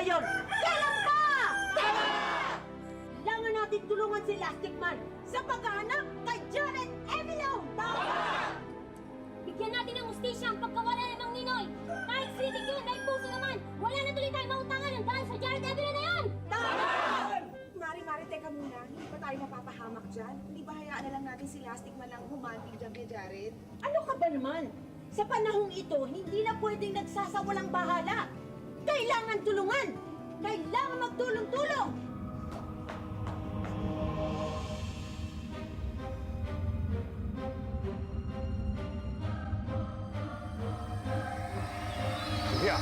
ngayon! Kailan pa? Tama! Kailangan natin tulungan si Elastic Man sa paghahanap kay Jared Emilio! Tama! Bigyan natin ng ustisya ang pagkawala ng Mang Ninoy! Kahit sitik yun, kahit puso naman! Wala na tuloy tayo mautangan ng dahil sa Jared Emilio na yan! Tama! Mari, teka muna. Hindi pa tayo mapapahamak dyan. Hindi ba hayaan na lang natin si Elastic Man lang humanting dyan kay Jared? Ano ka ba naman? Sa panahong ito, hindi na pwedeng nagsasawalang bahala. Kailangan tulungan! Kailangan magtulong-tulong! Yeah.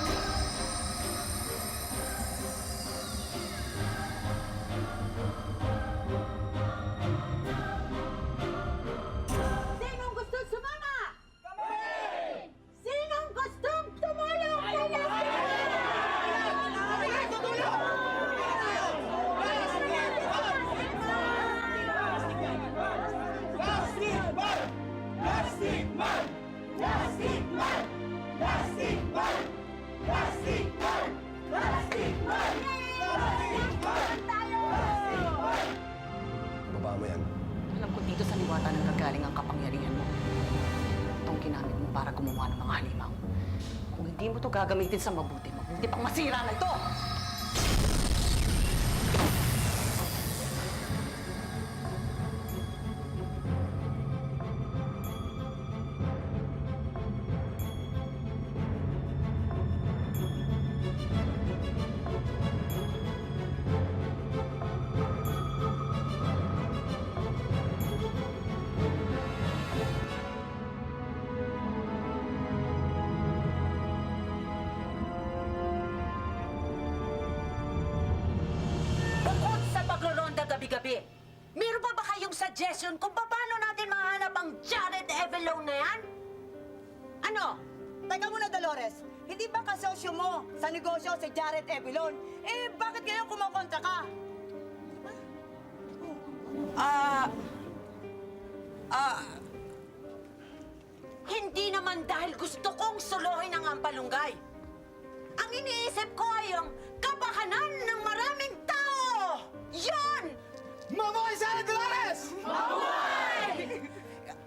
Sinong gusto sumama? Kami! Sinong gustong tumulong kay Elastic Baba mo yan. Alam ko dito sa liwata ng gagaling ang kapangyarihan mo. Itong ginamit mo para gumawa ng mga halimaw. Kung hindi mo to gagamitin sa mabuti, mabuti pang masira na ito! Bukod sa pagroronda gabi-gabi, meron pa ba kayong suggestion kung paano natin mahanap ang Jared Evelone na yan? Ano? Teka muna, Dolores. Hindi ba kasosyo mo sa negosyo si Jared Evilon? Eh, bakit ngayon kumokontra ka? Hindi naman dahil gusto kong suluhin ang ampalunggay. Ang iniisip ko ay ang kapakanan ng maraming tao! Yan! Mabuhay sana, Dolores!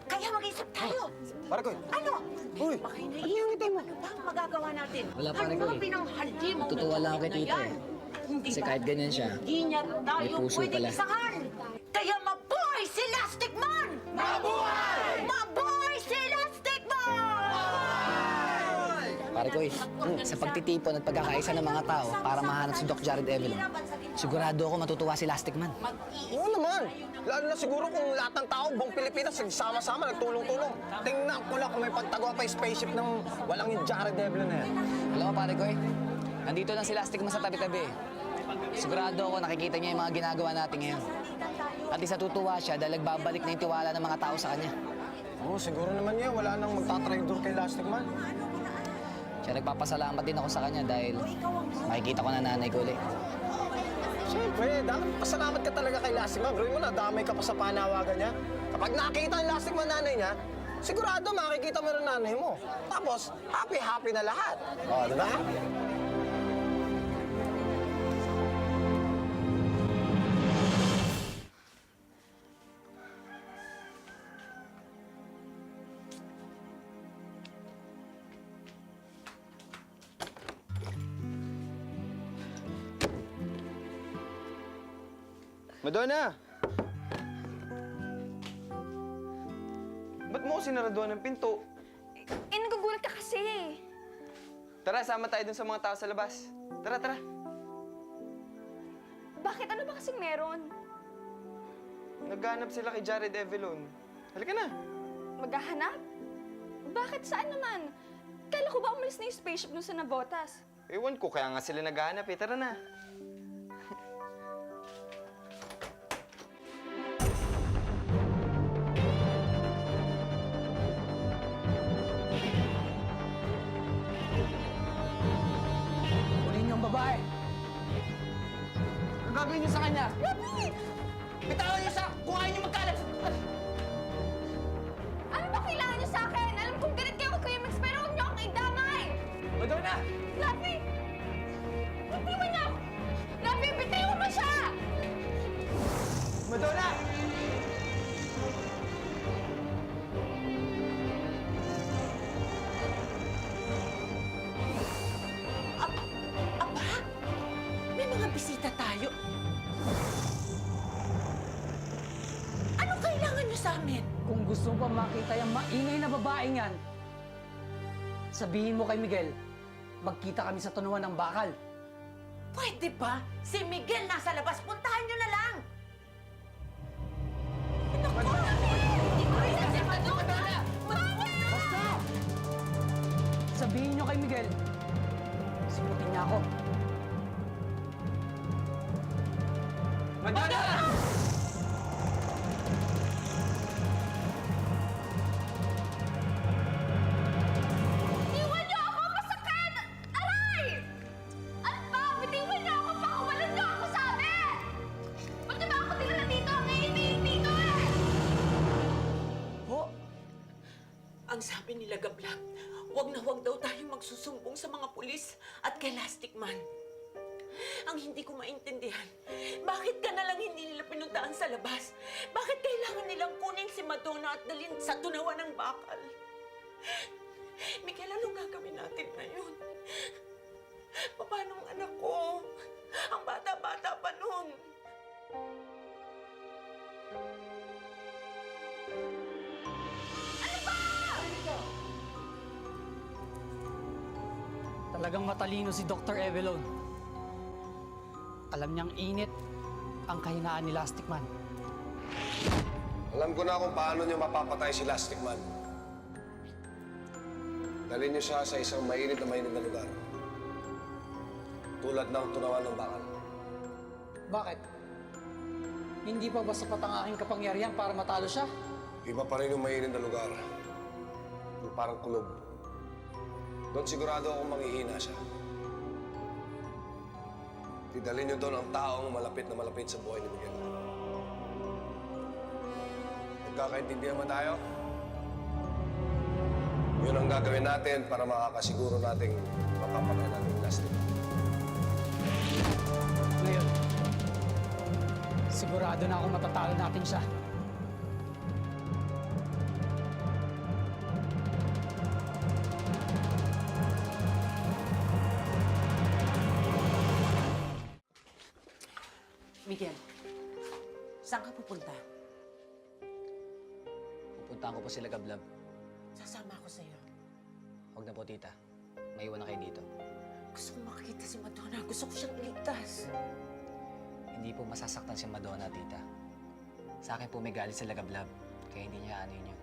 Kaya mag-isip tayo. Pare ko. Ano? Uy! Baka iniisip mo, ano ba ang magagawa natin? Wala, pare ko, eh. Hanapin ang halimaw na Tutuwa lang ako kay na tita, yan. eh. Hindi Kasi ba? kahit ganyan siya, Hindi niya tayo may puso pwedeng pala. isahan. Kaya mabuhay si Elastic Man! Mabuhay! Mabuhay si Elastic Man! pare ko sa pagtitipon at pagkakaisa ng mga tao para mahanap si Doc Jared Evelyn, sigurado ako matutuwa si Elastic Man. Oo naman. Lalo na siguro kung lahat ng tao, buong Pilipinas, nagsama-sama, nagtulong-tulong. Tingnan ko lang kung may pagtagawa pa yung spaceship ng walang yung Jared Devlin na yan. Alam mo pare ko nandito lang si Elastic Man sa tabi-tabi. Sigurado ako nakikita niya yung mga ginagawa natin ngayon. At isa tutuwa siya dahil nagbabalik na yung tiwala ng mga tao sa kanya. Oo, siguro naman yan. Wala nang magtatraidor kay Elastic Man. Siya nagpapasalamat din ako sa kanya dahil makikita ko na nanay ko ulit. Siyempre, dapat pasalamat ka talaga kay Elastic Man. Bro mo na, damay ka pa sa panawagan niya. Kapag nakita ang Elastic Man nanay niya, sigurado makikita mo rin nanay mo. Tapos, happy-happy na lahat. O, di ba? Madonna! Ba't mo ko sinaraduhan ng pinto? Eh, nagugulat ka kasi. Tara, sama tayo dun sa mga tao sa labas. Tara, tara. Bakit? Ano ba kasing meron? Naghahanap sila kay Jared Evelyn. Halika na. Maghahanap? Bakit? Saan naman? Kala ko ba umalis na yung spaceship dun sa Navotas? Ewan ko, kaya nga sila naghahanap eh. Tara na. Kunin niyo ang babae! Ang gagawin niyo sa kanya? Bitawan niyo siya kung ayaw niyo magkalat! Ano ba kailangan niyo sa akin? Alam kong galit kayo kay Max, pero huwag niyo akong idamay! Madonna! Fluffy! Hindi mo niya ako bisita tayo. Ano kailangan niyo sa amin? Kung gusto mo pa makita yung maingay na babaeng yan, sabihin mo kay Miguel, magkita kami sa tunuan ng bakal. Pwede ba? Si Miguel nasa labas. Puntahan niyo na lang. Hindi ko rin si Madonna! Basta! Sabihin nyo kay Miguel, siputin niya ako. Madonna! Iwan niyo ako! Masakit! Aray! Ano ba? Bitiwan niyo ako! Pakawalan niyo ako, sabi! Ba't niyo ba ako tinala dito? Ang iinit dito eh! Po, ang sabi nila Gablab, huwag na huwag daw tayong magsusumbong sa mga pulis at kay Lastic Man. Ang hindi ko maintindihan, bakit ka na lang hindi nila pinuntaan sa labas? Bakit kailangan nilang kunin si Madonna at dalhin sa tunawan ng bakal? Miguel, anong gagawin natin ngayon? Paano ang anak ko? Ang bata-bata pa nun. Talagang matalino si Dr. Evelon. Alam niyang init ang kahinaan ni Lastic Man. Alam ko na kung paano niyo mapapatay si Lastic Man. Dalhin niyo siya sa isang mainit na lugar. Tulad ng tunawan ng bakal. Bakit? Hindi pa ba sapat ang aking kapangyarihan para matalo siya? Iba pa rin yung mainit na lugar. Yung parang kulob. Doon sigurado akong manghihina siya. Idalhin niyo doon ang taong malapit na malapit sa buhay ni Miguel. Nagkakaintindihan ba tayo? Yun ang gagawin natin para makakasiguro nating mapapatay natin yung Lastic. Ngayon, sigurado na akong matatalo natin siya. Miguel, saan ka pupunta? Pupuntahan ko po sila Gablab. Sasama ako sa'yo. Huwag na po, tita. Maiwan na kayo dito. Gusto kong makakita si Madonna. Gusto ko siyang iligtas. Hindi po masasaktan si Madonna, tita. Sa akin po may galit sila Gablab, kaya hindi niya ano yun.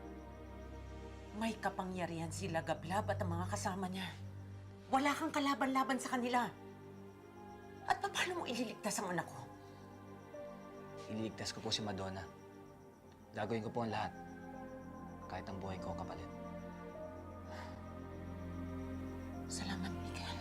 May kapangyarihan sila Gablab at ang mga kasama niya. Wala kang kalaban-laban sa kanila. At paano mo ililigtas ang anak ko? Ililigtas ko po si Madonna. Gagawin ko po ang lahat. Kahit ang buhay ko ang kapalit. Salamat, Miguel.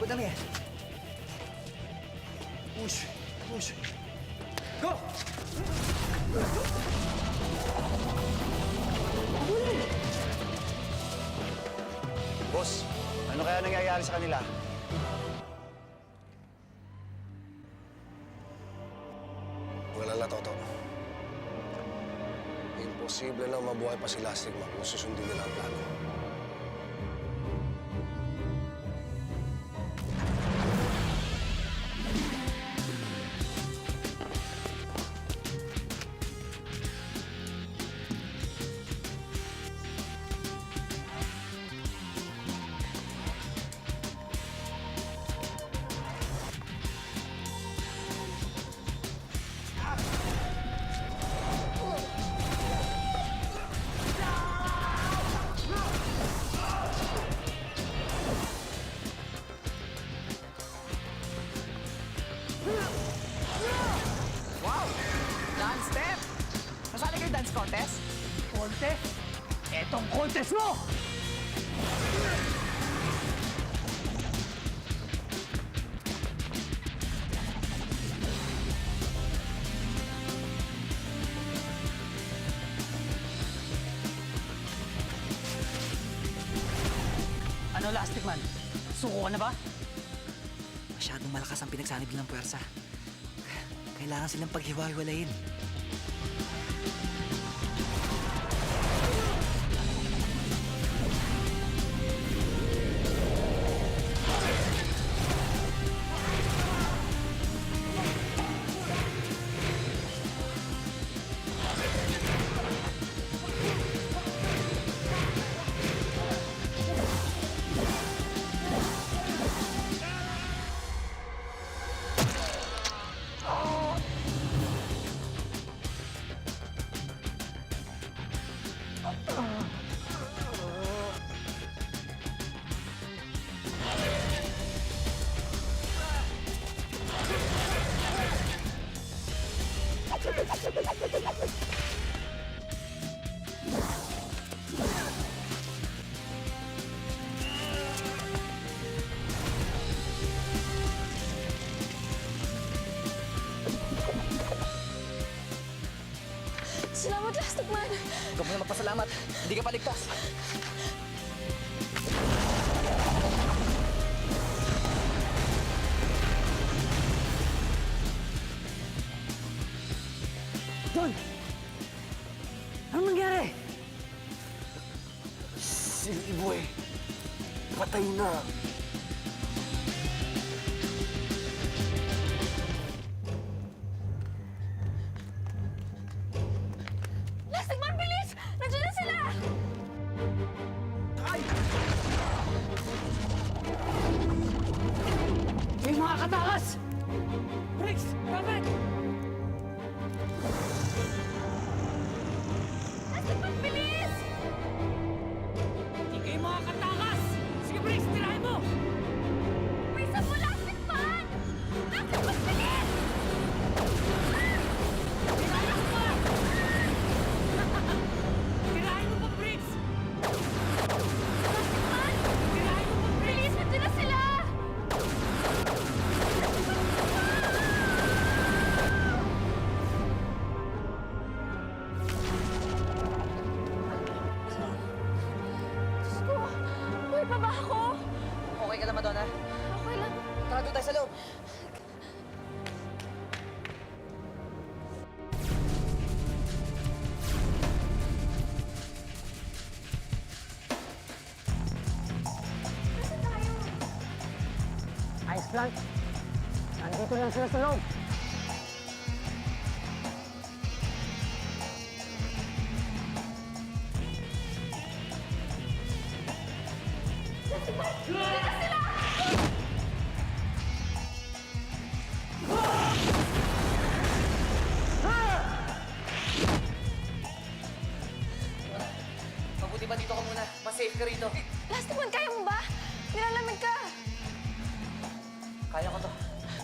madami. Push! Push! Go! Boss, ano kaya nangyayari sa kanila? Wala Toto. Imposible lang mabuhay pa si Lastig Man kung susundin nila ang plano. Wow! Dance step! Nasali kayo dance contest? Contest? Etong contest mo! Ano, Lastic Man? Suko ka na ba? Masyadong malakas ang pinagsanib ng puwersa. Kailangan silang paghiwa-hiwalayin. Salamat, Lastic Man! Huwag mo na magpasalamat. Hindi ka paligtas. Don! Anong nangyari? Si Iboy, patay na. Lastic Man, bilis! Nandiyan na sila! May mga katakas! Briggs! Dapat! Lastic Man, bilis! Hindi kayo mga katakas! Sige, Briggs! Tirahin mo! Bilisan mo, Lastic Man! Lastic Man, bilis! Tirahin mo! Tirahin mo pa, Briggs! Lastic Man! Tirahin mo pa, Briggs! Bilis! Nandiyan na sila! Diyos ko! Buhay pa ba ako? Okay ka na, Madonna? Okay lang. Tara, doon tayo sa loob. Ice Plant! Nandito lang sila sa loob! Mabuti ba dito ka muna? Mas safe ka rito. Lastic Man, kaya mo ba? Nilalamig ka. Kaya ko to.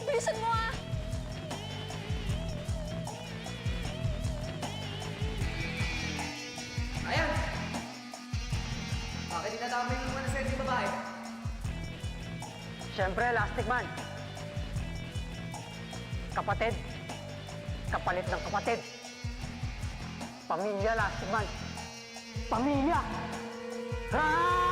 Bilisan mo ah! Ayan! Bakit dinadamay yung mga nasayang babae? Siyempre, Elastic Man. Kapatid. Kapalit ng kapatid. Pamilya, Elastic Man. Pamilya! Ah!